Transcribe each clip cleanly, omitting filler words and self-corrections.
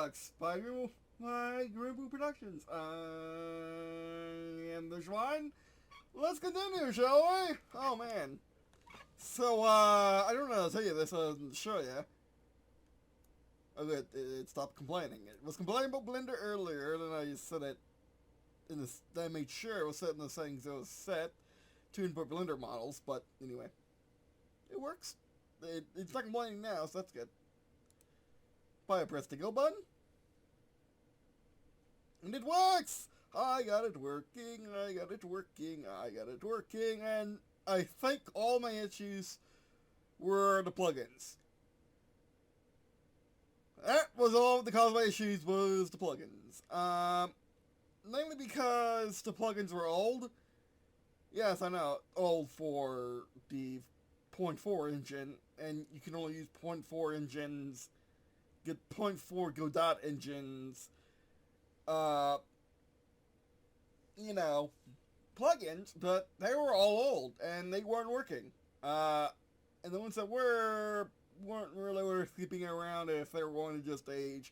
Unboxes by Green&Blue Productions. And there's one. Let's continue, shall we? Oh man. So, I don't know how to tell you this, I'll show you. Oh, it stopped complaining. It was complaining about Blender earlier, and I set it in this. I made sure it was set in the settings it was set to input Blender models, but anyway. It works. It's not complaining now, so that's good. I press the go button. And it works! I got it working, I got it working, I got it working, and I think all my issues were the plugins. That was all the cause of my issues was the plugins. Mainly because the plugins were old. Yes, I know, old for the 0.4 engine, and you can only use 0.4 engines, get 0.4 Godot engines, you know, plugins, but they were all old, and they weren't working. And the ones that weren't really worth keeping around if they were going to just age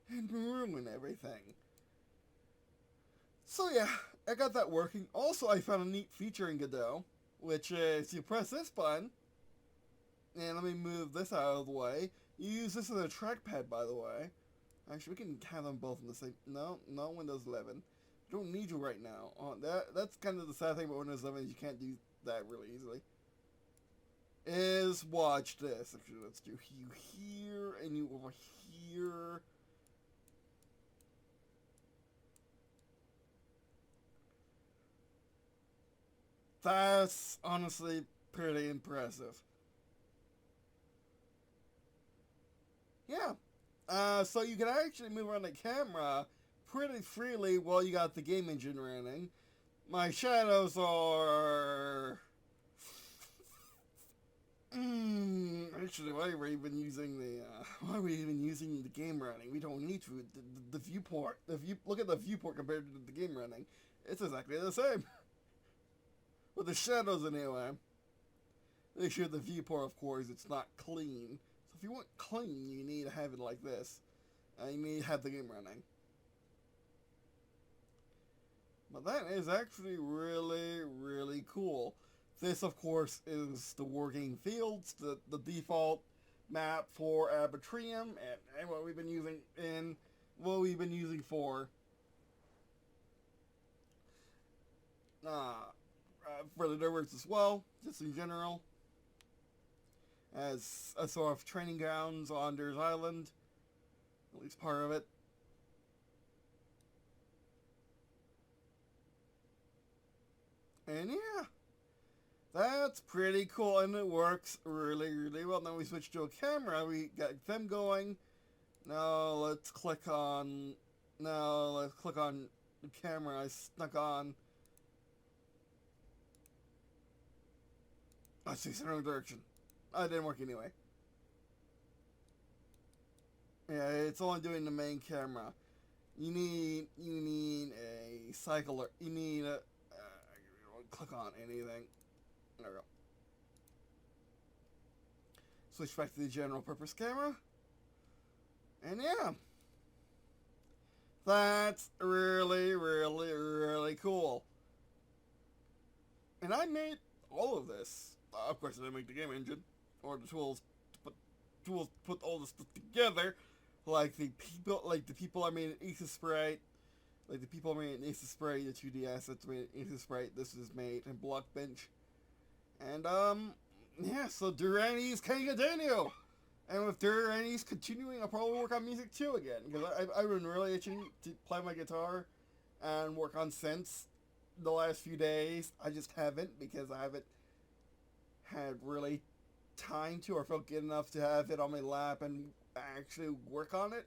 and ruin everything. So yeah, I got that working. Also, I found a neat feature in Godot, which is you press this button, and let me move this out of the way. You use this as a trackpad, by the way. Actually, we can have them both in the same... No, Windows 11. I don't need you right now. That's kind of the sad thing about Windows 11 is you can't do that really easily. Is watch this. Actually, let's do you here and you over here. That's honestly pretty impressive. Yeah. So you can actually move around the camera pretty freely while you got the game engine running. My shadows are... Actually, why are we even using the game running? We don't need to. The viewport. Look at the viewport compared to the game running. It's exactly the same. With the shadows anyway. They show the viewport, of course, it's not clean. So if you want clean, you need to have it like this. You need to have the game running. But that is actually really, really cool. This, of course, is the working fields, the default map for Trium, and what we've been using for the networks as well, just in general, as a sort of training grounds on Anders Island, at least part of it. And yeah, that's pretty cool, and it works really, really well. Now we switch to a camera, we got them going. Now let's click on the camera I snuck on. I see, it's in the wrong direction. It didn't work anyway. Yeah, it's only doing the main camera. You need a cycler. You need a click on anything. There we go. Switch back to the general purpose camera. And yeah. That's really, really, really cool. And I made all of this. Of course, I didn't make the game engine or the tools to put all this stuff together. Like the people I made in Aethysprite. Like the people I made in Aethysprite, the 2D assets made in Aethysprite. This is made in Blockbench. And yeah, so Derani's can continue. And with Derani's continuing, I'll probably work on music too again. Because I've been really itching to play my guitar and work on synths the last few days. I just haven't, because I haven't had really time to or felt good enough to have it on my lap and actually work on it.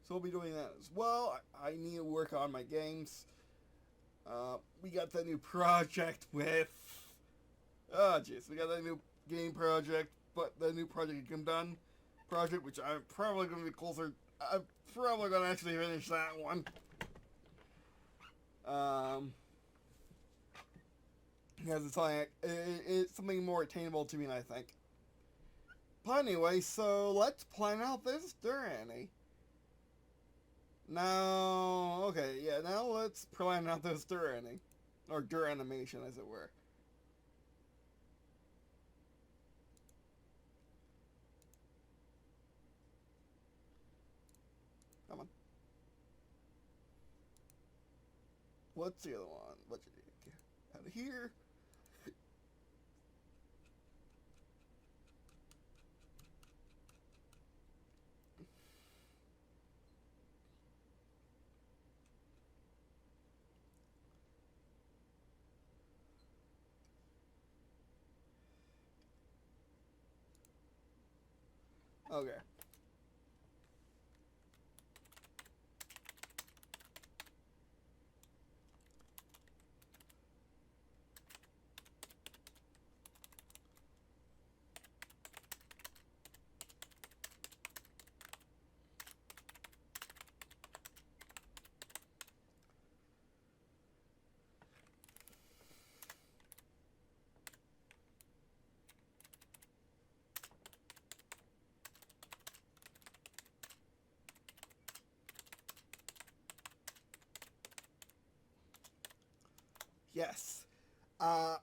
So we'll be doing that as well. I need to work on my games. We got that new project with... Oh jeez, we got that new game project, but the new project Come Done project, which I'm probably going to be closer... I'm probably going to actually finish that one. Because it's something more attainable to me, I think. But anyway, so let's plan out this Derani. Now, okay, yeah, now let's plan out this Durani. Or Dur animation, as it were. Come on. What's the other one? What you get out of here? Okay. Yes. A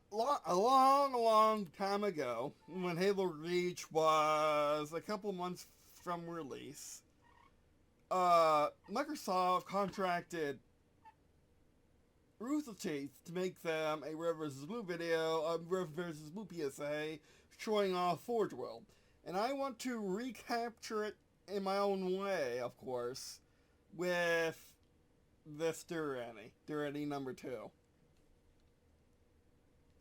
long time ago, when Halo Reach was a couple months from release, Microsoft contracted Rooster Teeth to make them a Red vs. Blue video, a Red vs. Blue PSA, showing off Forge World. And I want to recapture it in my own way, of course, with this Durani number 2.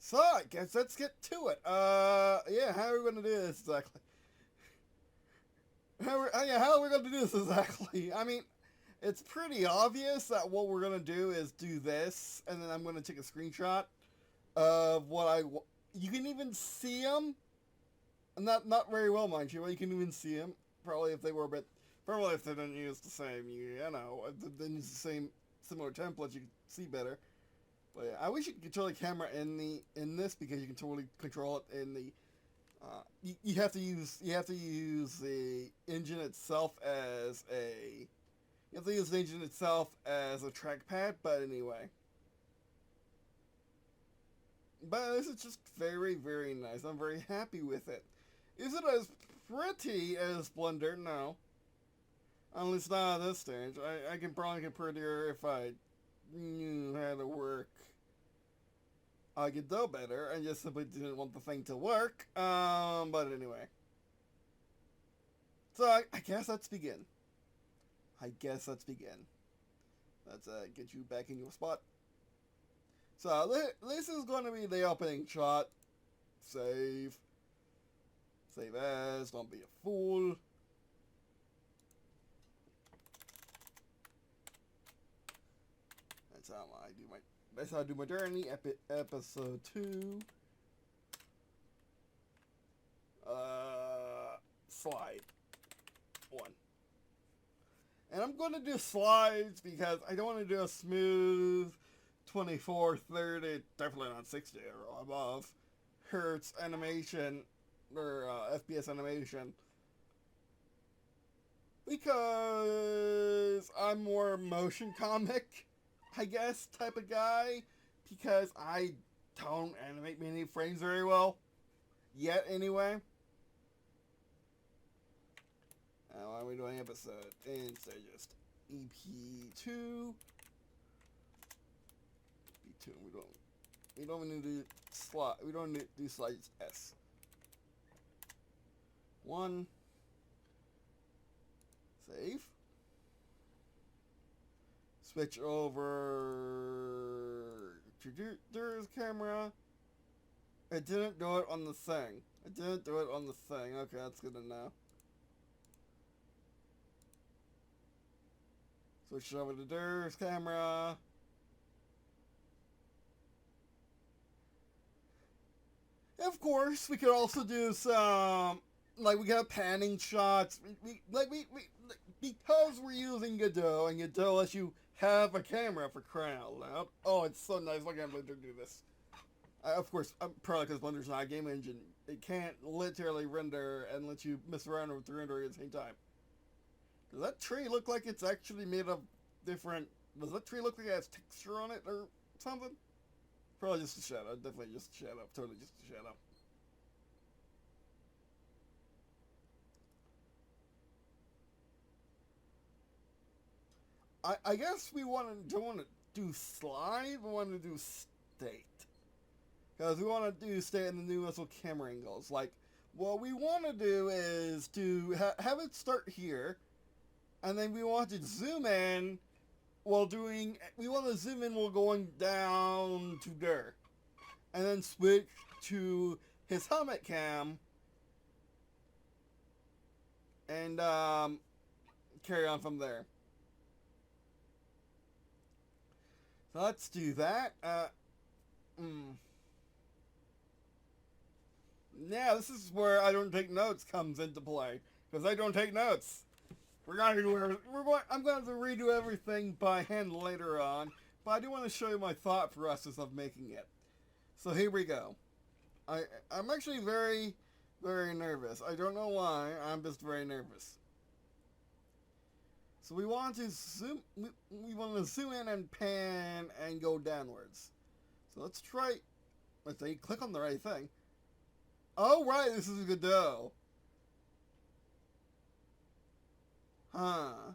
So, I guess let's get to it. Yeah, how are we going to do this exactly? How are we going to do this exactly? I mean, it's pretty obvious that what we're going to do is do this, and then I'm going to take a screenshot of what you can even see them. Not very well, mind you, but you can even see them. Probably if they were a bit, probably if they didn't use the same, if they didn't use the same, similar templates, you could see better. But yeah, I wish you could control the camera in this, because you can totally control it in the. You have to use the engine itself as a. You have to use the engine itself as a trackpad, but anyway. But this is just very, very nice. I'm very happy with it. Is it as pretty as Blender? No. At least not at this stage. I can probably get prettier if I knew how to work Godot better, and just simply didn't want the thing to work. But anyway. So I guess let's begin. Let's get you back in your spot. So this is going to be the opening shot. Save as. Don't be a fool. That's how I do my Derani episode 2. Slide 1. And I'm going to do slides because I don't want to do a smooth 24, 30, definitely not 60 or above hertz animation or FPS animation, because I'm more motion comic, I guess, type of guy, because I don't animate many frames very well yet anyway. Why are we doing episode instead of just EP2? EP2. We don't need to do slide. We don't need to do slides S. 1. Save. Switch over to there's camera. It didn't do it on the thing. Okay, that's good to know. Switch over to Dur's camera. Of course, we could also do some, we got panning shots. Because we're using Godot, and Godot lets you have a camera for crying out loud. Oh, it's so nice. Why can't Blender do this? Of course, probably because Blender's not a game engine. It can't literally render and let you mess around with the rendering at the same time. Does that tree look like it's actually made of different... Does that tree look like it has texture on it or something? Probably just a shadow. Definitely just a shadow. Totally just a shadow. I guess we don't want to do slide. We want to do state. Because we want to do state in the new little camera angles. Like, what we want to do is to have it start here. And then we want to zoom in while doing... We want to zoom in while going down to there. And then switch to his helmet cam. And carry on from there. So let's do that. Yeah, this is where I don't take notes comes into play. Because I don't take notes. I'm going to have to redo everything by hand later on. But I do want to show you my thought process of making it. So here we go. I'm actually very, very nervous. I don't know why. I'm just very nervous. So we want to zoom. We want to zoom in and pan and go downwards. So let's try. Let's say click on the right thing. Oh right, this is Godot. Huh.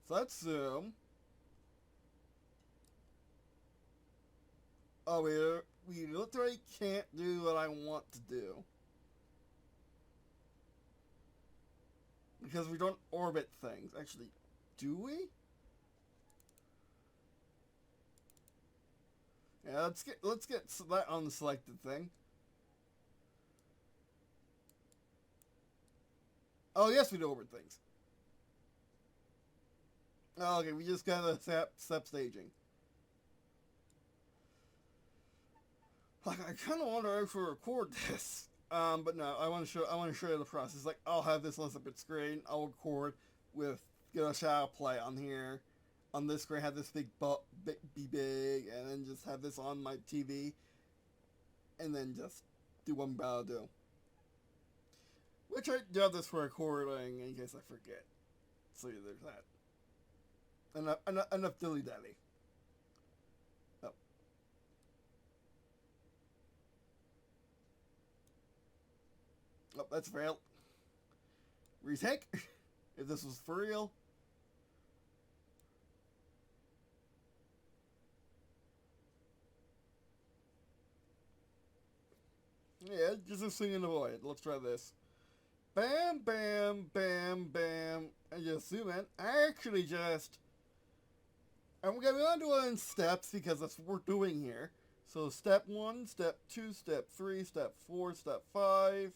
So let's zoom. Oh, we literally can't do what I want to do. Because we don't orbit things. Actually, do we? Yeah, let's get that unselected thing. Oh yes, we do orbit things. Oh, okay, we just gotta step staging. Like, I kind of want to actually record this, but no, I want to show you the process. Like, I'll have this on a separate screen. I'll record with a shadow play on here, on this screen. Have this be big, and then just have this on my TV, and then just do what I'm about to do. Which I do have this for recording in case I forget. So yeah, there's that. Enough dilly dally. Oh, that's fail. Retake. If this was for real. Yeah, just a swing in the void. Let's try this. Bam, bam, bam, bam. And just zoom in. I actually just... I'm going to do it in steps because that's what we're doing here. So step 1, step 2, step 3, step 4, step 5...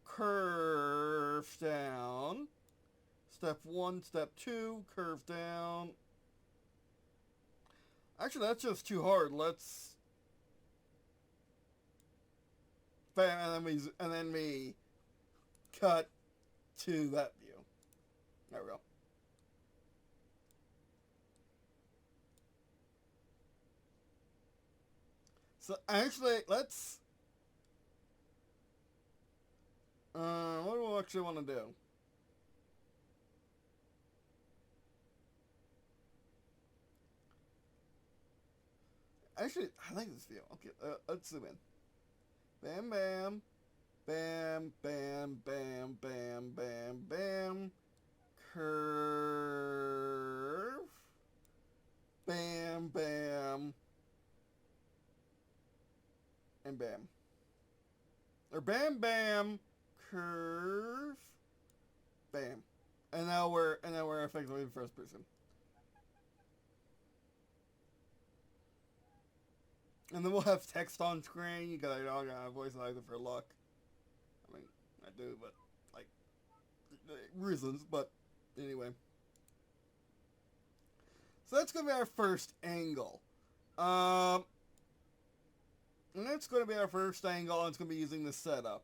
curve down. Step 1, step 2, curve down. Actually, that's just too hard. Let's... Bam, and then we cut to that view. There we go. So actually, let's... what do I actually want to do? Actually, I like this view. Okay, let's zoom in. Bam, bam. Bam, bam, bam, bam, bam, bam. Curve. Bam, bam. And bam. Or bam, bam. Curve. Bam. And now we're effectively in first person. And then we'll have text on screen. You gotta have voice either for luck. I mean, I do, but like reasons. But anyway, so that's gonna be our first angle. And that's gonna be our first angle, and it's gonna be using this setup.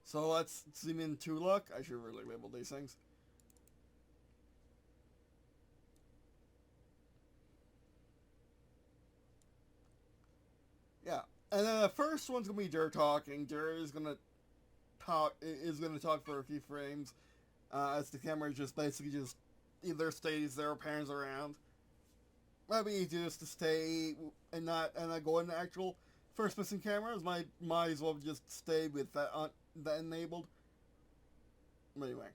So let's zoom in to look. I should really label these things. Yeah, and then the first one's gonna be Jer talking. Jer is gonna is going to talk for a few frames, as the camera just basically just either stays there or pans around. Might be easier just to stay and not go into actual first-person cameras. Might as well just stay with that enabled. But anyway.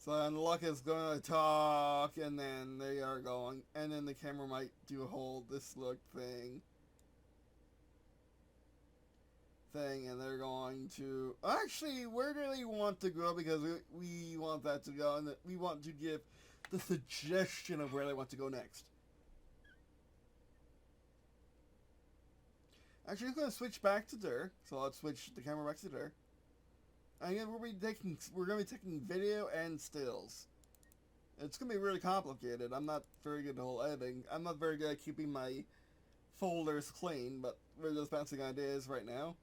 So Unlock is going to talk, and then they are going, and then the camera might do a whole this look thing, and they're going to actually, where do they want to go? Because we want that to go, and we want to give the suggestion of where they want to go next. Actually, I'm going to switch back to Der, so let's switch the camera back to Der. And again, we're going to be taking video and stills. It's going to be really complicated. I'm not very good at the whole editing. I'm not very good at keeping my folders clean, but we're just bouncing ideas right now.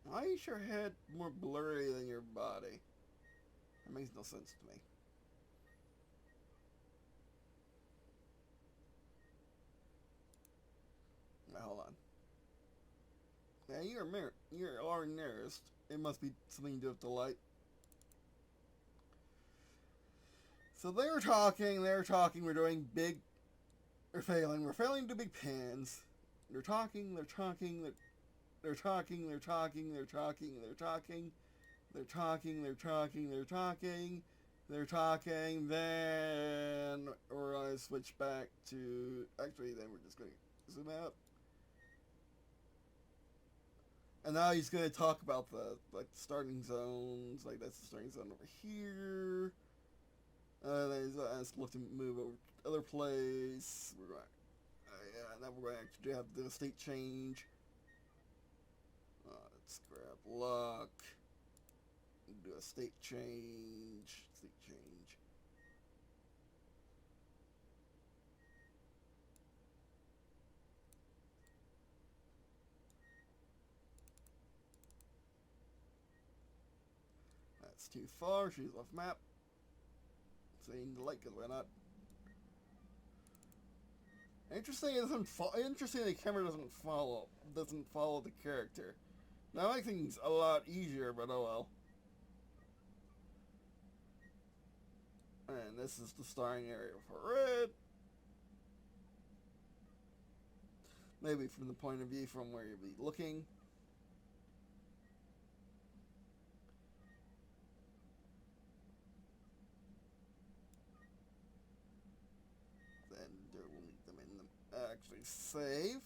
Why is your head more blurry than your body? That makes no sense to me. Hold on. Yeah, you're our nearest. It must be something to do with the light. So they were talking, we're doing big... We're failing to do big pans. They're talking, then... We're gonna switch back to... Actually, then we're just gonna zoom out. And now he's going to talk about the starting zones, like that's the starting zone over here. Then he's going to ask Look to move over to the other place. We're going, now we're going to actually have to do a state change. Let's grab Luck. Do a state change. That's too far. She's off map. Saying the light, because why not? Interesting. Interesting. The camera doesn't follow the character. Now makes things a lot easier, but oh well. And this is the starting area for Red. Maybe from the point of view from where you'll be looking. Actually save.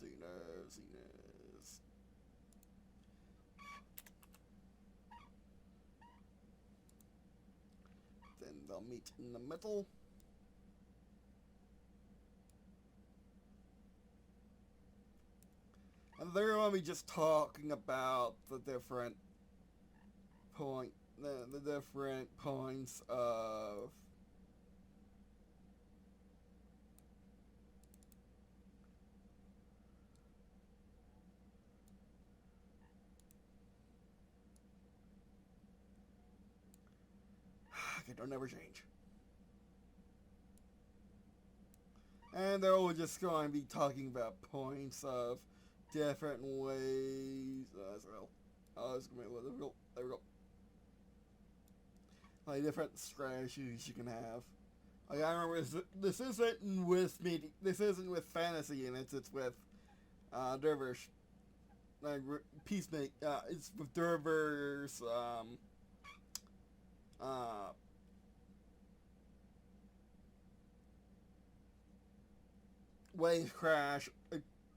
Xenos. Then they'll meet in the middle. And they're going to be just talking about the different the different points of okay, don't ever change. And they're all just going to be talking about points of different ways. There we go. Like different strategies you can have. Like I remember this isn't with fantasy units. It's with dervish, like peacemake. It's with dervish. Wave Crash,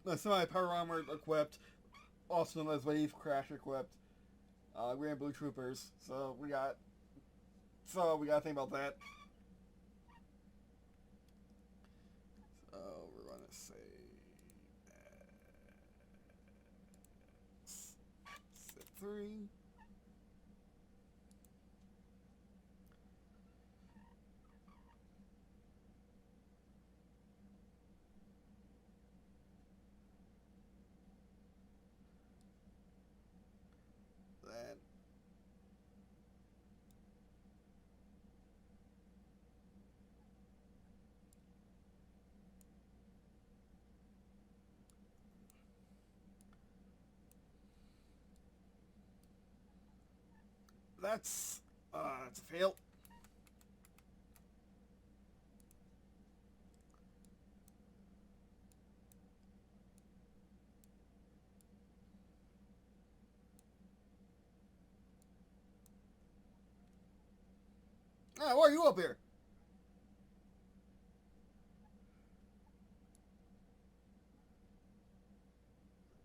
semi-power armor equipped, also known as Wave Crash equipped, Green&Blue Troopers. So we got to think about that. So we're gonna say set 3. that's a fail. Ah, why are you up here?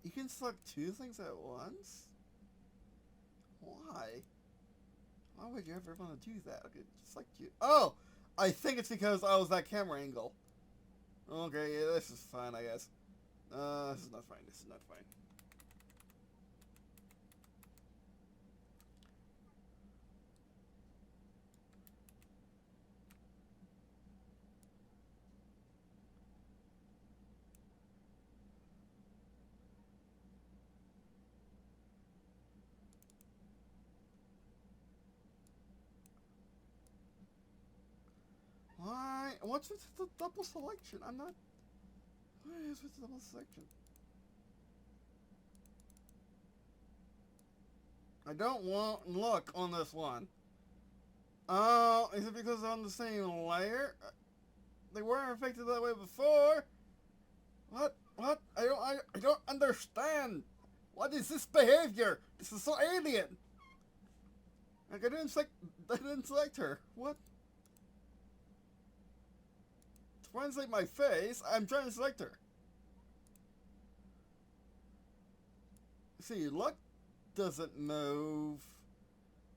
You can select two things at once? Why? Why would you ever want to do that? Okay, just like you. Oh! I think it's because I was that camera angle. Okay, yeah, this is fine, I guess. This is not fine. This is not fine. Why? What's with the double selection? I'm not... What is with the double selection? I don't want look on this one. Oh, is it because they're on the same layer? They weren't affected that way before. What? What? I don't understand. What is this behavior? This is so alien. Like I didn't select her. What? To translate my face, I'm trying to select her. See, luck doesn't move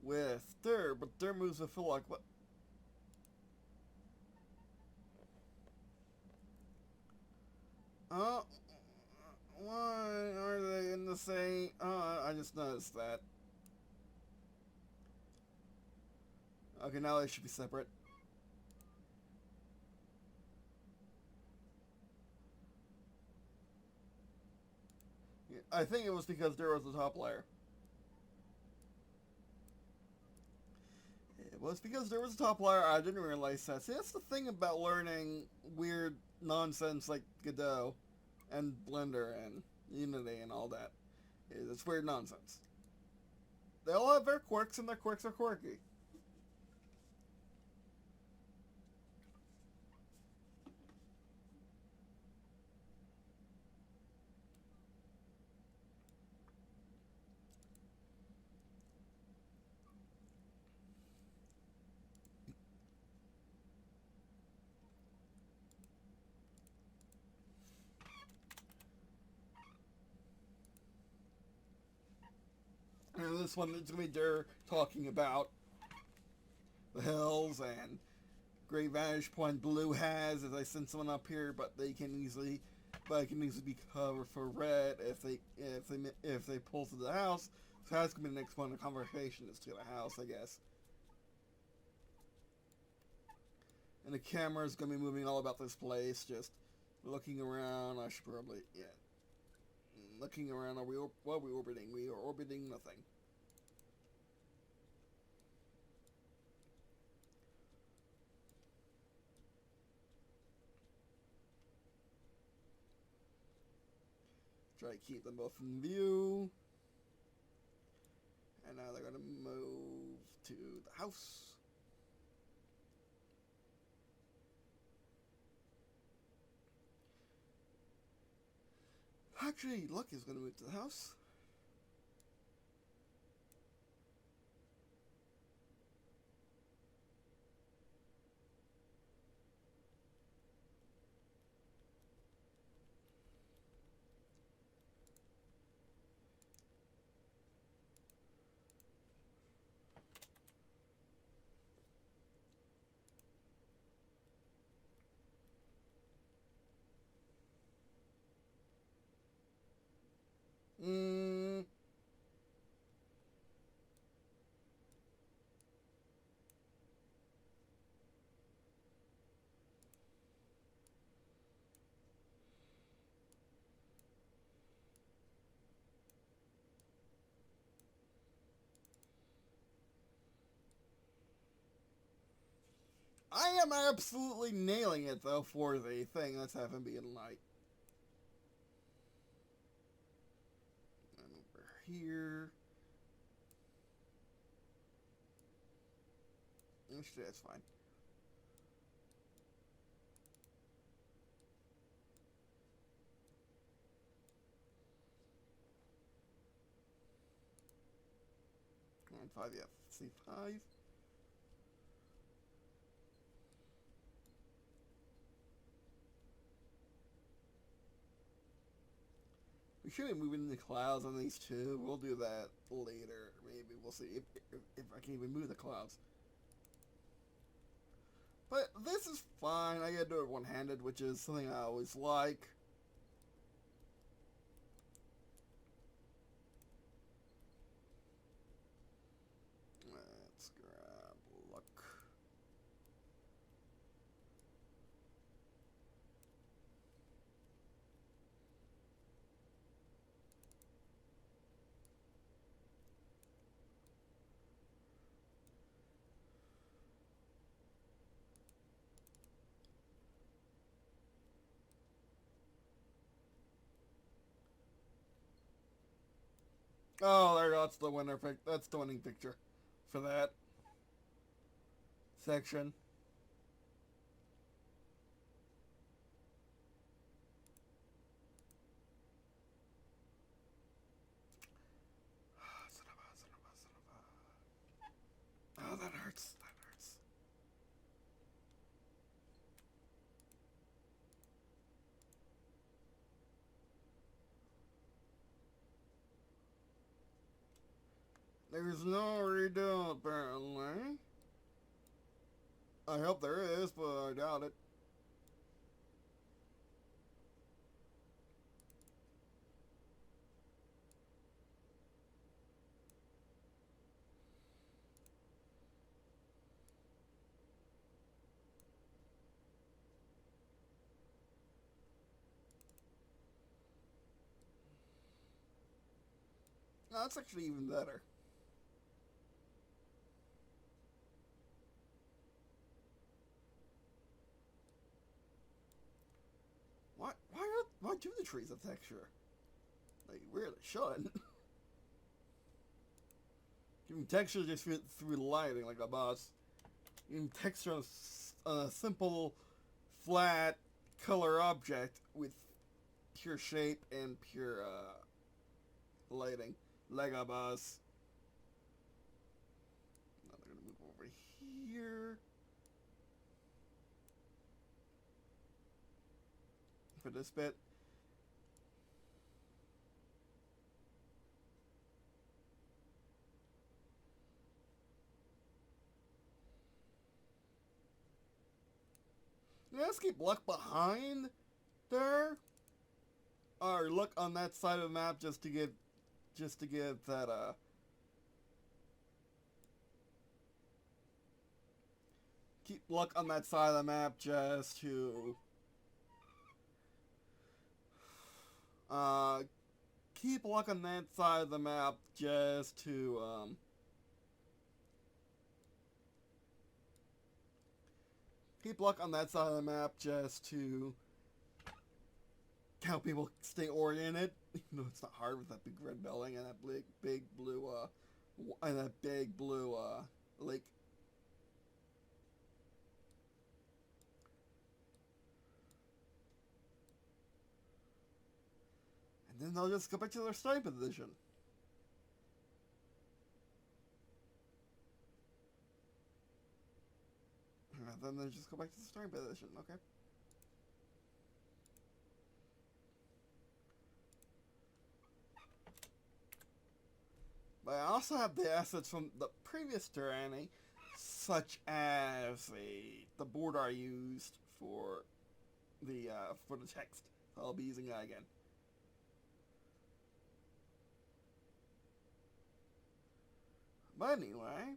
with Dur, but Dur moves with full luck. What? Oh, why are they in the same? Oh, I just noticed that. Okay, now they should be separate. I think it was because there was the top layer. It was because there was a top layer. I didn't realize that. See, that's the thing about learning weird nonsense like Godot and Blender and Unity and all that. It's weird nonsense. They all have their quirks, and their quirks are quirky. And this one is going to be Dur talking about the hills and great vantage point Blue has. As I send someone up here, but they can easily be covered for red if they pull to the house. So that's gonna be the next point of conversation is to the house, I guess. And the camera is gonna be moving all about this place, just looking around. I should probably looking around. What are we orbiting? We are orbiting nothing. Try to keep them both in view. And now they're going to move to the house. Actually, Luck is going to move to the house. I am absolutely nailing it, though, for the thing. Let's have him be in light. And over here. Actually, that's fine. And 5, yeah, C5. We should be moving the clouds on these two. We'll do that later. Maybe we'll see if I can even move the clouds. But this is fine. I gotta do it one-handed, which is something I always like. Let's grab luck. Oh, there, that's the winner pick. That's the winning picture for that section. Oh, that hurts. That hurts. There's no redo, apparently. I hope there is, but I doubt it. No, that's actually even better. Why do the trees have texture? They really shouldn't. Giving texture just through lighting like a boss. Giving texture on a simple, flat, color object with pure shape and pure lighting. Like a boss. Now they're gonna move over here. For this bit. Yeah, let's keep luck behind there. Or look on that side of the map just to give that keep luck on that side of the map just to keep luck on that side of the map just to keep luck on that side of the map just to help people stay oriented. Even though it's not hard with that big red building and that big blue lake. And then they'll just go back to their starting position. And then they just go back to the starting position, okay? But I also have the assets from the previous Derani, such as the border I used for the text. So I'll be using that again. But anyway,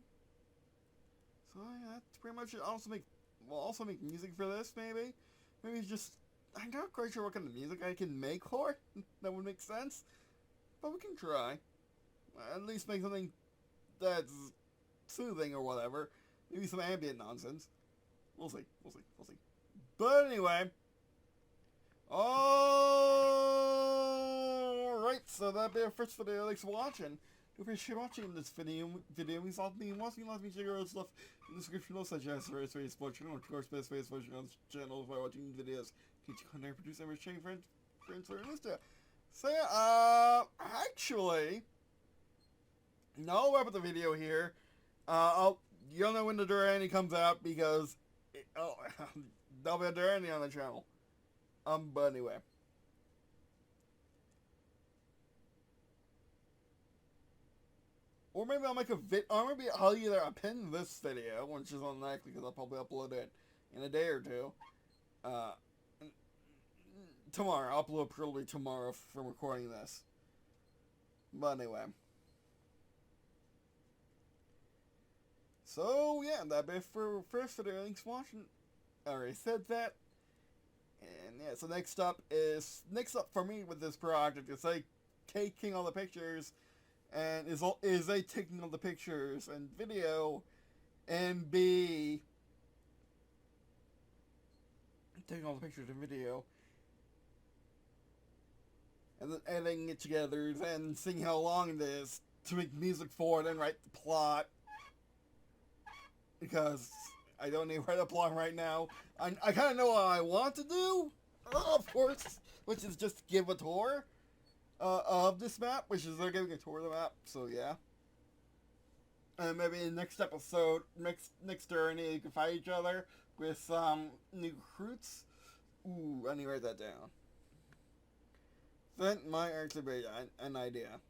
so yeah, that's pretty much it. We'll also make music for this, maybe. Maybe just, I'm not quite sure what kind of music I can make for it. That would make sense. But we can try. At least make something that's soothing or whatever. Maybe some ambient nonsense. We'll see. But anyway. Alright, so that'll be our first video. Thanks for watching. appreciate watching this video. We saw me watching lots of material stuff in the description below, such as various Facebook channel, of course, best Facebook channel by watching videos. Teach content produce and sharing friends for Insta. So yeah, actually, no wrap up the video here. You'll know when the Derani comes out because there'll be a Derani on the channel. But anyway. Or maybe I'll make a or maybe I'll either append this video, which is unlikely because I'll probably upload it in a day or two. Tomorrow. I'll upload probably tomorrow from recording this. But anyway. So, yeah, that'd be for first video. Thanks for watching. I already said that. And yeah, so next up for me with this project is like taking all the pictures and is A, taking all the pictures and video, and B, taking all the pictures and video and then editing it together and seeing how long it is to make music for it and write the plot, because I don't need to write a plot right now. I kind of know what I want to do, of course, which is just give a tour of this map, which is they're giving a tour of the map, so yeah. And maybe in the next episode, next Derani, you can fight each other with some new recruits. Ooh, I need to write that down. That might actually be an idea.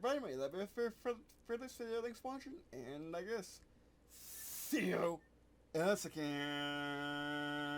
But anyway, that'll be it for this video. Thanks for watching, and I guess see you in a second.